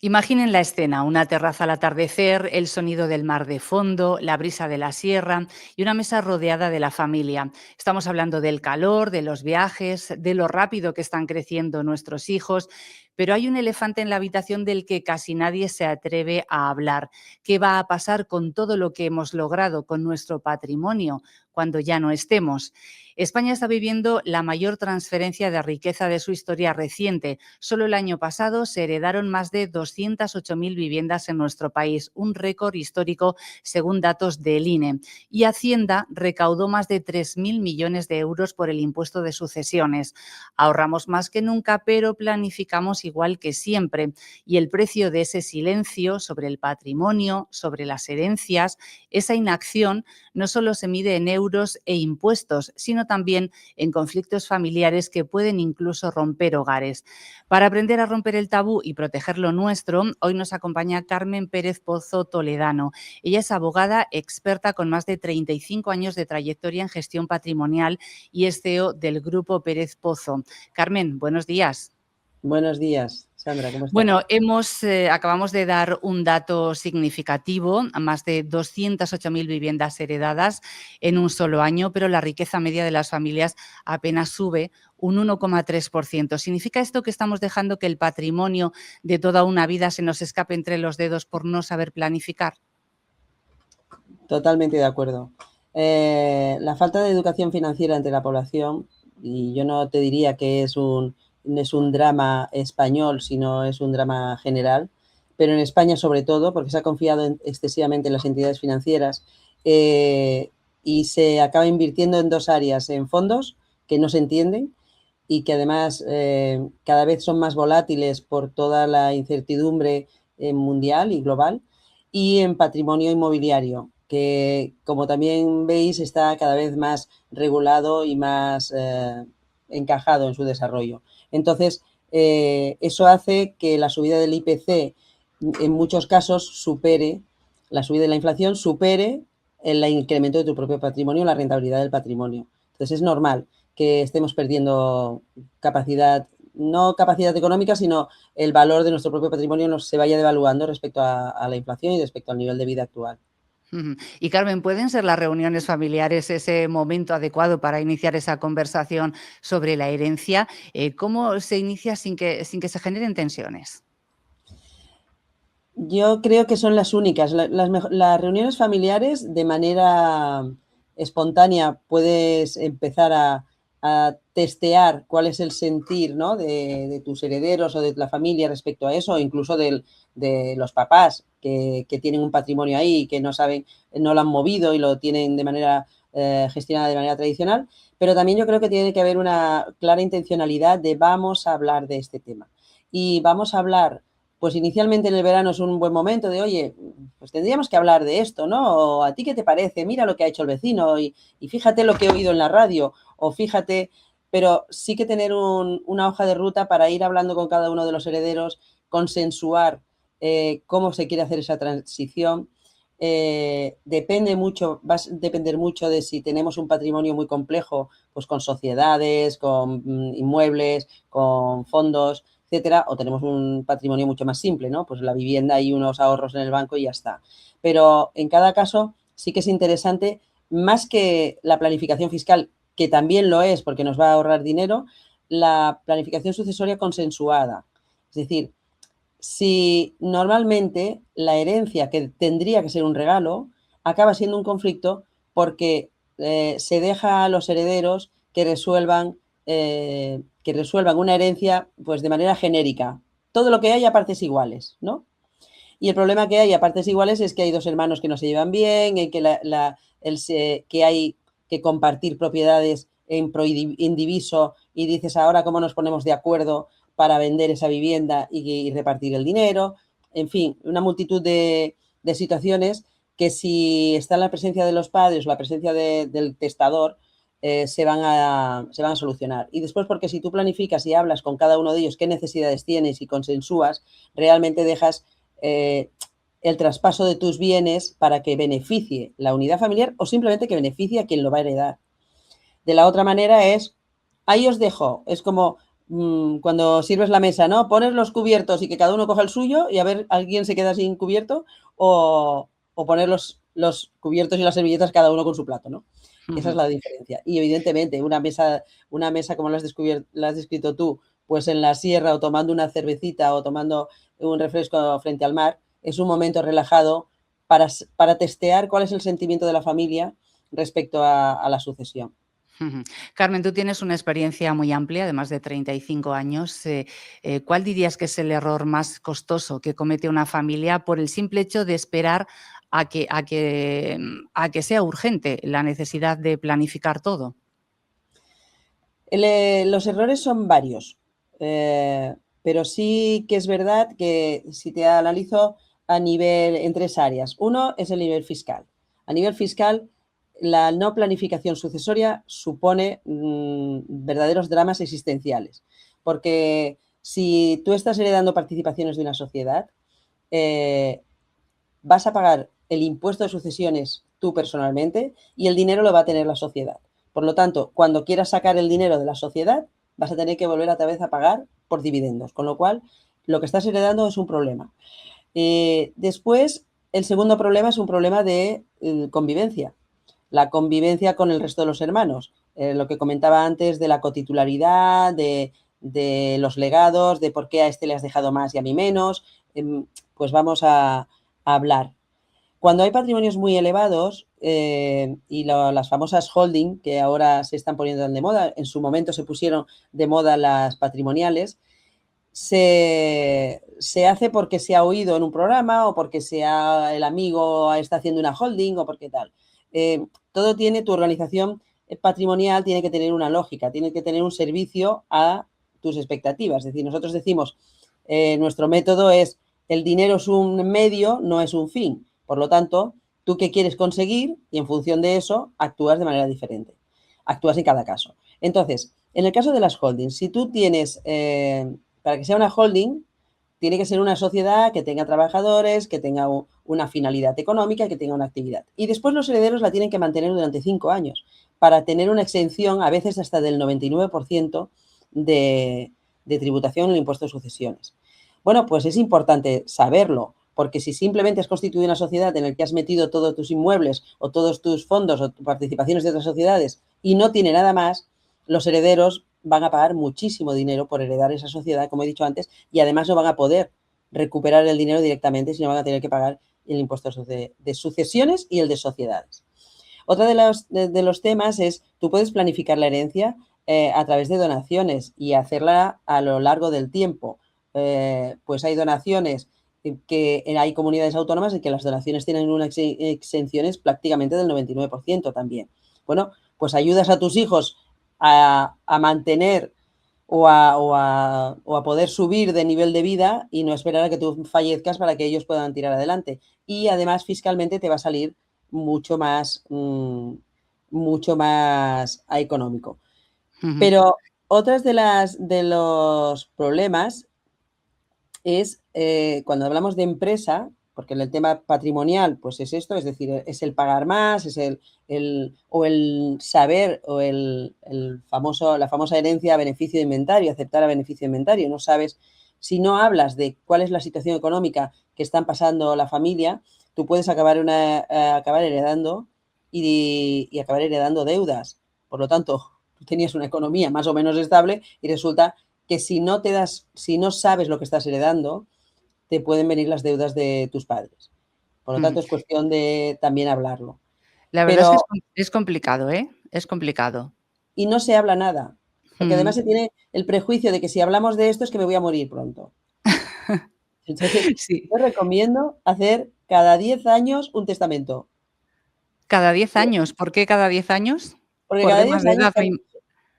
Imaginen la escena, una terraza al atardecer, el sonido del mar de fondo, la brisa de la sierra y una mesa rodeada de la familia. Estamos hablando del calor, de los viajes, de lo rápido que están creciendo nuestros hijos, pero hay un elefante en la habitación del que casi nadie se atreve a hablar. ¿Qué va a pasar con todo lo que hemos logrado, con nuestro patrimonio, cuando ya no estemos? España está viviendo la mayor transferencia de riqueza de su historia reciente. Solo el año pasado se heredaron más de 208.000 viviendas en nuestro país, un récord histórico según datos del INE. Y Hacienda recaudó más de 3.000 millones de euros por el impuesto de sucesiones. Ahorramos más que nunca, pero planificamos igual que siempre. Y el precio de ese silencio sobre el patrimonio, sobre las herencias, esa inacción, no solo se mide en euros e impuestos, sino también en conflictos familiares que pueden incluso romper hogares. Para aprender a romper el tabú y proteger lo nuestro, hoy nos acompaña Carmen Pérez Pozo Toledano. Ella es abogada experta con más de 35 años de trayectoria en gestión patrimonial y es CEO del Grupo Pérez Pozo. Carmen, buenos días. Buenos días, Sandra, ¿cómo estás? Bueno, acabamos de dar un dato significativo, más de 208.000 viviendas heredadas en un solo año, pero la riqueza media de las familias apenas sube un 1,3%. ¿Significa esto que estamos dejando que el patrimonio de toda una vida se nos escape entre los dedos por no saber planificar? Totalmente de acuerdo. La falta de educación financiera entre la población, y yo no te diría que es un drama español, sino es un drama general, pero en España sobre todo, porque se ha confiado excesivamente en las entidades financieras y se acaba invirtiendo en dos áreas, en fondos que no se entienden y que además cada vez son más volátiles por toda la incertidumbre mundial y global, y en patrimonio inmobiliario, que como también veis está cada vez más regulado y más encajado en su desarrollo. Entonces, eso hace que la subida del IPC en muchos casos supere, la subida de la inflación supere el incremento de tu propio patrimonio, la rentabilidad del patrimonio. Entonces es normal que estemos perdiendo capacidad, no capacidad económica, sino el valor de nuestro propio patrimonio se vaya devaluando respecto a la inflación y respecto al nivel de vida actual. Y Carmen, ¿pueden ser las reuniones familiares ese momento adecuado para iniciar esa conversación sobre la herencia? ¿Cómo se inicia sin que se generen tensiones? Yo creo que son las únicas. Las reuniones familiares, de manera espontánea, puedes empezar a testear cuál es el sentir, ¿no?, de tus herederos o de la familia respecto a eso, o incluso de los papás que tienen un patrimonio ahí y que no saben, no lo han movido y lo tienen de manera gestionada de manera tradicional. Pero también yo creo que tiene que haber una clara intencionalidad de vamos a hablar de este tema. Y vamos a hablar, pues inicialmente en el verano es un buen momento de, oye, pues tendríamos que hablar de esto, ¿no? O a ti qué te parece, mira lo que ha hecho el vecino y fíjate lo que he oído en la radio, o fíjate, pero sí que tener una hoja de ruta para ir hablando con cada uno de los herederos, consensuar cómo se quiere hacer esa transición. Va a depender mucho de si tenemos un patrimonio muy complejo, pues con sociedades, con inmuebles, con fondos, etcétera, o tenemos un patrimonio mucho más simple, ¿no? Pues la vivienda y unos ahorros en el banco y ya está. Pero en cada caso sí que es interesante, más que la planificación fiscal, que también lo es porque nos va a ahorrar dinero, la planificación sucesoria consensuada. Es decir, si normalmente la herencia, que tendría que ser un regalo, acaba siendo un conflicto porque se deja a los herederos que resuelvan una herencia pues de manera genérica. Todo lo que hay a partes iguales, ¿no? Y el problema que hay a partes iguales es que hay dos hermanos que no se llevan bien, que hay que compartir propiedades en indiviso y dices, ahora cómo nos ponemos de acuerdo para vender esa vivienda y repartir el dinero. En fin, una multitud de situaciones que si está en la presencia de los padres o la presencia del testador, se van a solucionar. Y después, porque si tú planificas y hablas con cada uno de ellos qué necesidades tienes y consensúas, realmente dejas el traspaso de tus bienes para que beneficie la unidad familiar o simplemente que beneficie a quien lo va a heredar. De la otra manera es, ahí os dejo, es como cuando sirves la mesa, ¿no? Pones los cubiertos y que cada uno coja el suyo y a ver alguien se queda sin cubierto o poner los cubiertos y las servilletas cada uno con su plato, ¿no? Esa es Ujú. la diferencia. Y evidentemente una mesa como la has descrito tú, pues en la sierra o tomando una cervecita o tomando un refresco frente al mar, es un momento relajado para testear cuál es el sentimiento de la familia respecto a la sucesión. Ujú. Carmen, tú tienes una experiencia muy amplia, de más de 35 años. ¿Cuál dirías que es el error más costoso que comete una familia por el simple hecho de esperar a que sea urgente la necesidad de planificar todo? Los errores son varios, pero sí que es verdad que si te analizo en 3 áreas. Uno es el nivel fiscal. A nivel fiscal, la no planificación sucesoria supone verdaderos dramas existenciales, porque si tú estás heredando participaciones de una sociedad, eh, vas a pagar el impuesto de sucesiones tú personalmente y el dinero lo va a tener la sociedad. Por lo tanto, cuando quieras sacar el dinero de la sociedad, vas a tener que volver otra vez a pagar por dividendos, con lo cual lo que estás heredando es un problema. Después, el segundo problema es un problema de convivencia, la convivencia con el resto de los hermanos, lo que comentaba antes de la cotitularidad, de los legados, de por qué a este le has dejado más y a mí menos, pues vamos a hablar. Cuando hay patrimonios muy elevados las famosas holding, que ahora se están poniendo de moda, en su momento se pusieron de moda las patrimoniales, se hace porque se ha oído en un programa o porque el amigo está haciendo una holding o porque tal. Todo tiene, tu organización patrimonial tiene que tener una lógica, tiene que tener un servicio a tus expectativas. Es decir, nosotros decimos, nuestro método es, el dinero es un medio, no es un fin. Por lo tanto, tú qué quieres conseguir y en función de eso actúas de manera diferente. Actúas en cada caso. Entonces, en el caso de las holdings, si tú tienes, para que sea una holding, tiene que ser una sociedad que tenga trabajadores, que tenga una finalidad económica, que tenga una actividad. Y después los herederos la tienen que mantener durante 5 años para tener una exención, a veces hasta del 99% de tributación en el impuesto de sucesiones. Bueno, pues es importante saberlo, porque si simplemente has constituido una sociedad en la que has metido todos tus inmuebles o todos tus fondos o participaciones de otras sociedades y no tiene nada más, los herederos van a pagar muchísimo dinero por heredar esa sociedad, como he dicho antes, y además no van a poder recuperar el dinero directamente, sino van a tener que pagar el impuesto de sucesiones y el de sociedades. Otra de los temas es, tú puedes planificar la herencia a través de donaciones y hacerla a lo largo del tiempo. Pues hay donaciones que hay comunidades autónomas en que las donaciones tienen unas exenciones prácticamente del 99% también. Bueno, pues ayudas a tus hijos a mantener o a poder subir de nivel de vida y no esperar a que tú fallezcas para que ellos puedan tirar adelante. Y además fiscalmente te va a salir mucho mucho más económico. Ujú. Pero otras de los problemas es cuando hablamos de empresa, porque en el tema patrimonial, pues es esto, es decir, es el pagar más, es el saber o la famosa herencia a beneficio de inventario, aceptar a beneficio de inventario. No sabes, si no hablas de cuál es la situación económica que están pasando la familia, tú puedes acabar heredando y acabar heredando deudas. Por lo tanto, tú tenías una economía más o menos estable y resulta que si no sabes lo que estás heredando, te pueden venir las deudas de tus padres. Por lo Ujú. tanto, es cuestión de también hablarlo. La verdad es que Pero, es complicado, ¿eh? Es complicado. y no se habla nada, porque además Mm. se tiene el prejuicio de que si hablamos de esto es que me voy a morir pronto. Entonces, Sí. yo recomiendo hacer cada 10 años un testamento, Cada 10 años, ¿por qué cada 10 años? porque ¿Por cada temas 10 de años edad?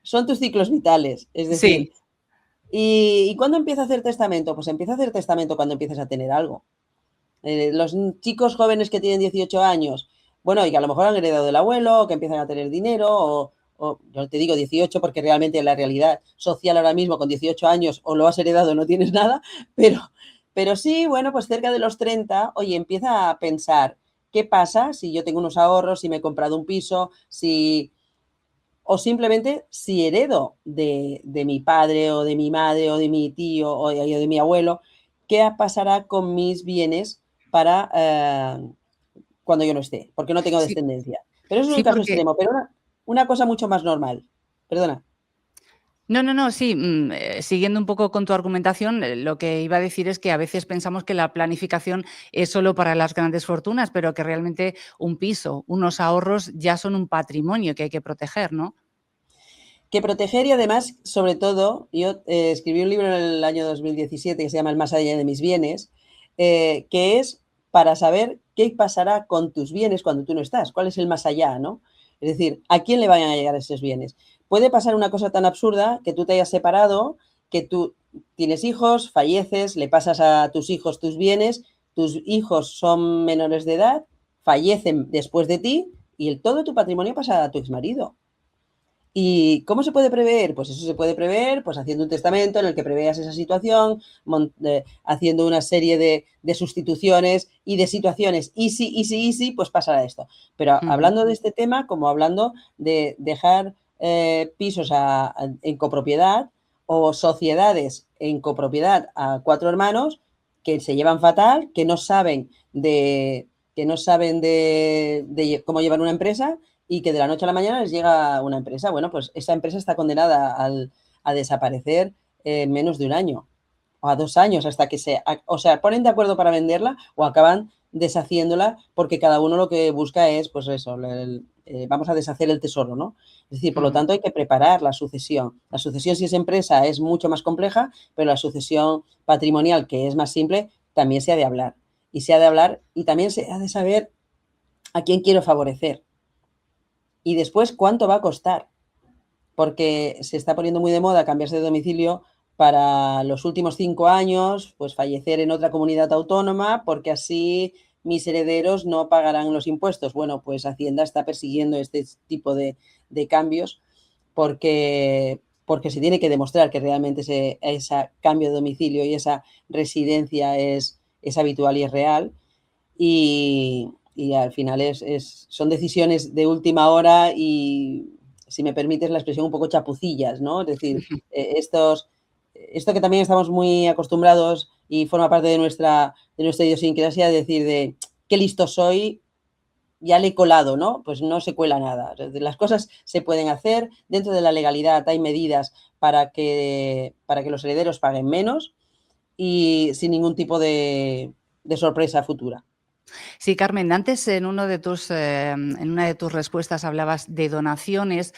son tus ciclos vitales. Es decir, Sí. ¿y cuándo empieza a hacer testamento? Pues empieza a hacer testamento cuando empieces a tener algo. Los chicos jóvenes que tienen 18 años, bueno, y que a lo mejor han heredado del abuelo, o que empiezan a tener dinero, o yo te digo 18 porque realmente la realidad social ahora mismo con 18 años o lo has heredado o no tienes nada, pero sí, bueno, pues cerca de los 30, oye, empieza a pensar, ¿qué pasa si yo tengo unos ahorros, si me he comprado un piso, si o simplemente si heredo de mi padre o de mi madre o de mi tío o de mi abuelo, ¿qué pasará con mis bienes para cuando yo no esté? Porque no tengo Sí, descendencia. Pero eso es un sí, caso porque extremo, pero una cosa mucho más normal. Perdona. no, no, no, sí, siguiendo un poco con tu argumentación, lo que iba a decir es que a veces pensamos que la planificación es solo para las grandes fortunas, pero que realmente un piso, unos ahorros ya son un patrimonio que hay que proteger, ¿no? Que proteger y además, sobre todo, yo escribí un libro en el año 2017 que se llama El más allá de mis bienes, que es para saber qué pasará con tus bienes cuando tú no estás, cuál es el más allá, ¿no? Es decir, ¿a quién le van a llegar esos bienes? Puede pasar una cosa tan absurda que tú te hayas separado, que tú tienes hijos, falleces, le pasas a tus hijos tus bienes, tus hijos son menores de edad, fallecen después de ti y todo tu patrimonio pasa a tu exmarido. ¿Y cómo se puede prever? Pues eso se puede prever pues haciendo un testamento en el que preveas esa situación, haciendo una serie de sustituciones y de situaciones easy, easy, easy, pues pasará esto. Pero Ujú. hablando de este tema, como hablando de dejar pisos en copropiedad o sociedades en copropiedad a cuatro hermanos que se llevan fatal, que no saben de cómo llevar una empresa y que de la noche a la mañana les llega una empresa. Bueno, pues esa empresa está condenada a desaparecer en menos de un año o a 2 años hasta que o sea, ponen de acuerdo para venderla o acaban deshaciéndola porque cada uno lo que busca es, pues eso, vamos a deshacer el tesoro, ¿no? Es decir, por lo Ujú. tanto hay que preparar la sucesión. La sucesión si es empresa es mucho más compleja, pero la sucesión patrimonial, que es más simple, también se ha de hablar. Y se ha de hablar y también se ha de saber a quién quiero favorecer. Y después, ¿cuánto va a costar? Porque se está poniendo muy de moda cambiarse de domicilio para los últimos 5 años, pues fallecer en otra comunidad autónoma, porque así mis herederos no pagarán los impuestos. Bueno, pues Hacienda está persiguiendo este tipo de cambios porque se tiene que demostrar que realmente ese cambio de domicilio y esa residencia es habitual y es real. Y al final son decisiones de última hora y, si me permites la expresión, un poco chapucillas, ¿no? Es decir, esto que también estamos muy acostumbrados y forma parte de nuestra idiosincrasia, de decir de qué listo soy, ya le he colado, ¿no? Pues no se cuela nada. Las cosas se pueden hacer, dentro de la legalidad hay medidas para que los herederos paguen menos y sin ningún tipo de sorpresa futura. Sí, Carmen, antes en una de tus respuestas hablabas de donaciones.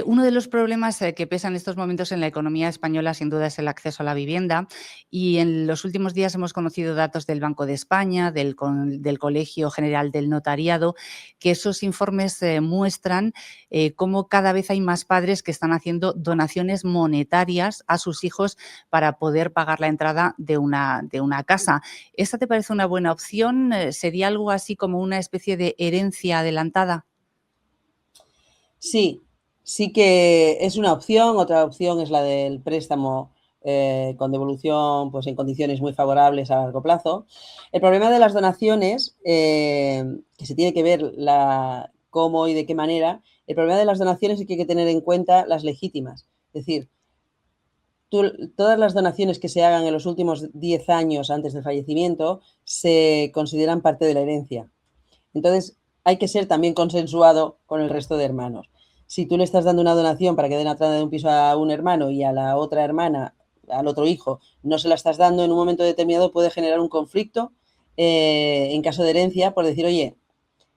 Uno de los problemas que pesa en estos momentos en la economía española, sin duda, es el acceso a la vivienda. Y en los últimos días hemos conocido datos del Banco de España, del Colegio General del Notariado, que esos informes muestran cómo cada vez hay más padres que están haciendo donaciones monetarias a sus hijos para poder pagar la entrada de una casa. ¿Esta te parece una buena opción? ¿Sería algo así como una especie de herencia adelantada? Sí, sí que es una opción. Otra opción es la del préstamo con devolución pues, en condiciones muy favorables a largo plazo. El problema de las donaciones, que se tiene que ver cómo y de qué manera, el problema de las donaciones es que hay que tener en cuenta las legítimas. Es decir, todas las donaciones que se hagan en los últimos 10 años antes del fallecimiento se consideran parte de la herencia. Entonces, hay que ser también consensuado con el resto de hermanos. Si tú le estás dando una donación para que den la entrada de un piso a un hermano y a la otra hermana, al otro hijo, no se la estás dando en un momento determinado, puede generar un conflicto en caso de herencia por decir, oye,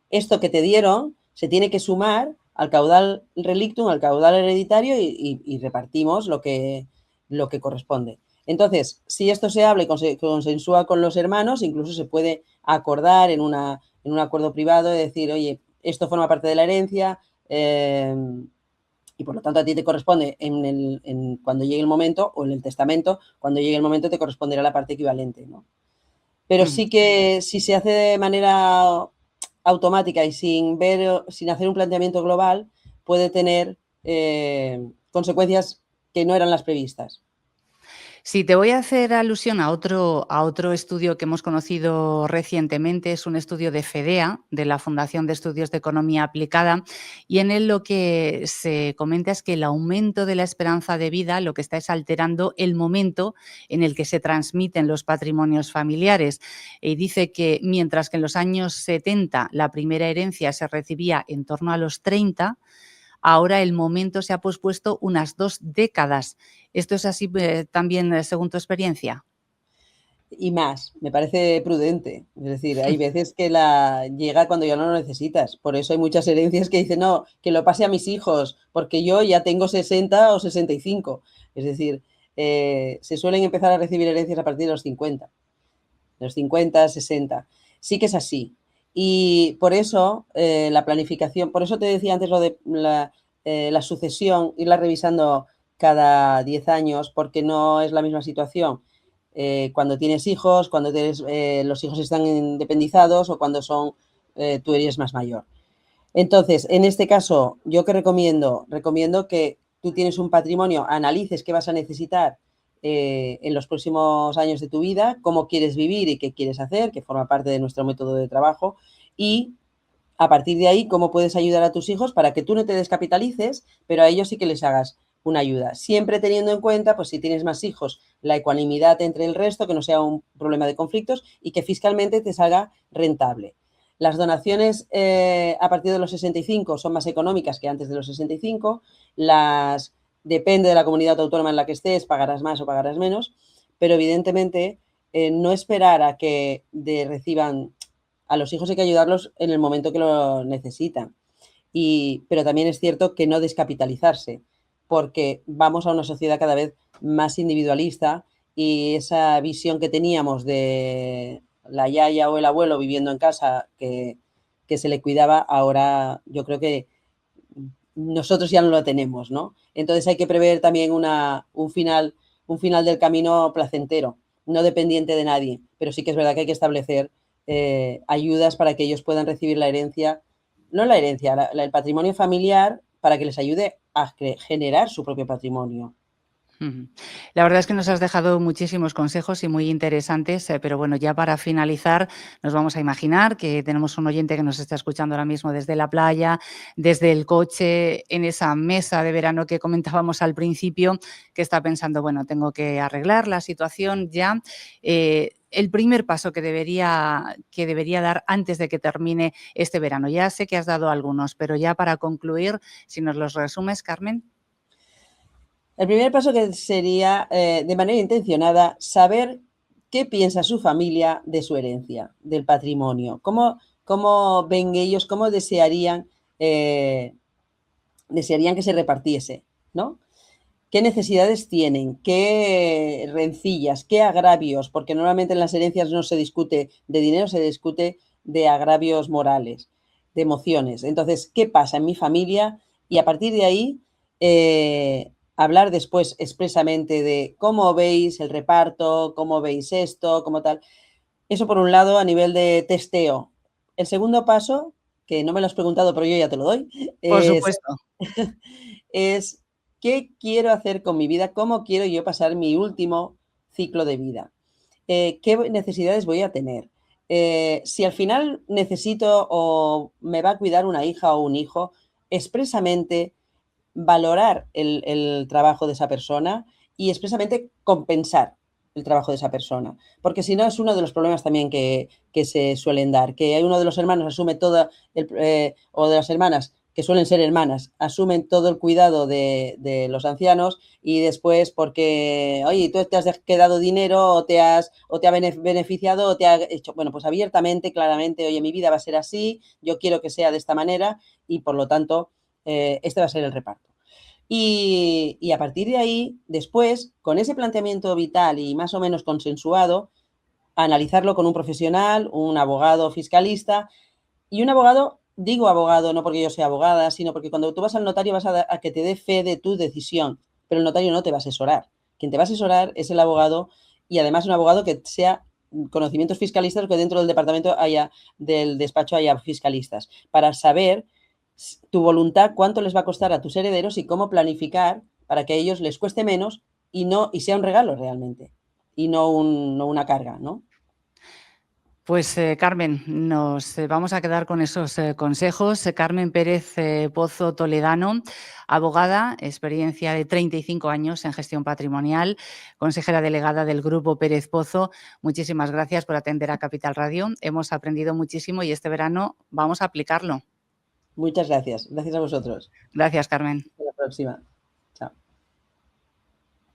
esto que te dieron se tiene que sumar al caudal relictum, al caudal hereditario y repartimos lo que corresponde. Entonces, si esto se habla y consensúa con los hermanos, incluso se puede acordar en un acuerdo privado de decir, oye, esto forma parte de la herencia y por lo tanto a ti te corresponde cuando llegue el momento, o en el testamento, cuando llegue el momento te corresponderá la parte equivalente, ¿no? Pero Ujú. sí que si se hace de manera automática y sin hacer un planteamiento global, puede tener consecuencias que no eran las previstas. Sí, te voy a hacer alusión a otro estudio que hemos conocido recientemente, es un estudio de FEDEA, de la Fundación de Estudios de Economía Aplicada, y en él lo que se comenta es que el aumento de la esperanza de vida lo que está es alterando el momento en el que se transmiten los patrimonios familiares. Y dice que mientras que en los años 70 la primera herencia se recibía en torno a los 30, ahora el momento se ha pospuesto unas 2 décadas. ¿Esto es así, también, según tu experiencia? Y más, me parece prudente. Es decir, hay veces que la llega cuando ya no lo necesitas. Por eso hay muchas herencias que dicen, no, que lo pase a mis hijos, porque yo ya tengo 60 o 65. Es decir, se suelen empezar a recibir herencias a partir de los 50, 60. Sí que es así. Y por eso la planificación, por eso te decía antes lo de la sucesión, irla revisando cada 10 años, porque no es la misma situación cuando tienes hijos, cuando tienes, los hijos están independizados o cuando son, tú eres más mayor. Entonces, en este caso, ¿yo qué recomiendo? Recomiendo que tú tienes un patrimonio, analices qué vas a necesitar en los próximos años de tu vida, cómo quieres vivir y qué quieres hacer, que forma parte de nuestro método de trabajo, y a partir de ahí, cómo puedes ayudar a tus hijos para que tú no te descapitalices, pero a ellos sí que les hagas una ayuda. Siempre teniendo en cuenta, pues si tienes más hijos, la ecuanimidad entre el resto, que no sea un problema de conflictos y que fiscalmente te salga rentable. Las donaciones a partir de los 65 son más económicas que antes de los 65. Depende de la comunidad autónoma en la que estés, pagarás más o pagarás menos, pero evidentemente no esperar a que reciban a los hijos hay que ayudarlos en el momento que lo necesitan. Pero también es cierto que no descapitalizarse, porque vamos a una sociedad cada vez más individualista y esa visión que teníamos de la yaya o el abuelo viviendo en casa que se le cuidaba, ahora yo creo que nosotros ya no lo tenemos, ¿no? Entonces hay que prever también un final del camino placentero, no dependiente de nadie, pero sí que es verdad que hay que establecer ayudas para que ellos puedan recibir la herencia, no la herencia, el patrimonio familiar para que les ayude a generar su propio patrimonio. Ujú. La verdad es que nos has dejado muchísimos consejos y muy interesantes, pero bueno, ya para finalizar, nos vamos a imaginar que tenemos un oyente que nos está escuchando ahora mismo desde la playa, desde el coche, en esa mesa de verano que comentábamos al principio, que está pensando, bueno, tengo que arreglar la situación ya. El primer paso que debería dar antes de que termine este verano. Ya sé que has dado algunos, pero ya para concluir, si nos los resumes, Carmen. El primer paso que sería, de manera intencionada, saber qué piensa su familia de su herencia, del patrimonio, cómo ven ellos, cómo desearían que se repartiese, ¿no? ¿Qué necesidades tienen? ¿Qué rencillas? ¿Qué agravios? Porque normalmente en las herencias no se discute de dinero, se discute de agravios morales, de emociones. Entonces, ¿qué pasa en mi familia? Y a partir de ahí, hablar después expresamente de cómo veis el reparto, cómo veis esto, cómo tal. Eso por un lado a nivel de testeo. El segundo paso, que no me lo has preguntado, pero yo ya te lo doy, Por es supuesto. es qué quiero hacer con mi vida, cómo quiero yo pasar mi último ciclo de vida, qué necesidades voy a tener. Si al final necesito o me va a cuidar una hija o un hijo, expresamente valorar el trabajo de esa persona y expresamente compensar el trabajo de esa persona. Porque si no, es uno de los problemas también que se suelen dar, que hay uno de los hermanos asume todo, o de las hermanas, que suelen ser hermanas, asumen todo el cuidado de los ancianos y después porque, oye, tú te has quedado dinero o te ha beneficiado o te ha hecho, bueno, pues abiertamente, claramente, oye, mi vida va a ser así, yo quiero que sea de esta manera y por lo tanto, este va a ser el reparto. Y a partir de ahí, después, con ese planteamiento vital y más o menos consensuado, analizarlo con un profesional, un abogado fiscalista y un abogado, digo abogado no porque yo sea abogada, sino porque cuando tú vas al notario vas a que te dé fe de tu decisión, pero el notario no te va a asesorar. Quien te va a asesorar es el abogado y además un abogado que sea conocimientos fiscalistas, que dentro del departamento del despacho haya fiscalistas, para saber tu voluntad, cuánto les va a costar a tus herederos y cómo planificar para que a ellos les cueste menos y sea un regalo realmente, y no una carga, ¿no? Pues Carmen, nos vamos a quedar con esos consejos. Carmen Pérez Pozo Toledano, abogada, experiencia de 35 años en gestión patrimonial, consejera delegada del Grupo Pérez Pozo. Muchísimas gracias por atender a Capital Radio. Hemos aprendido muchísimo y este verano vamos a aplicarlo. Muchas gracias. Gracias a vosotros. Gracias, Carmen. Hasta la próxima.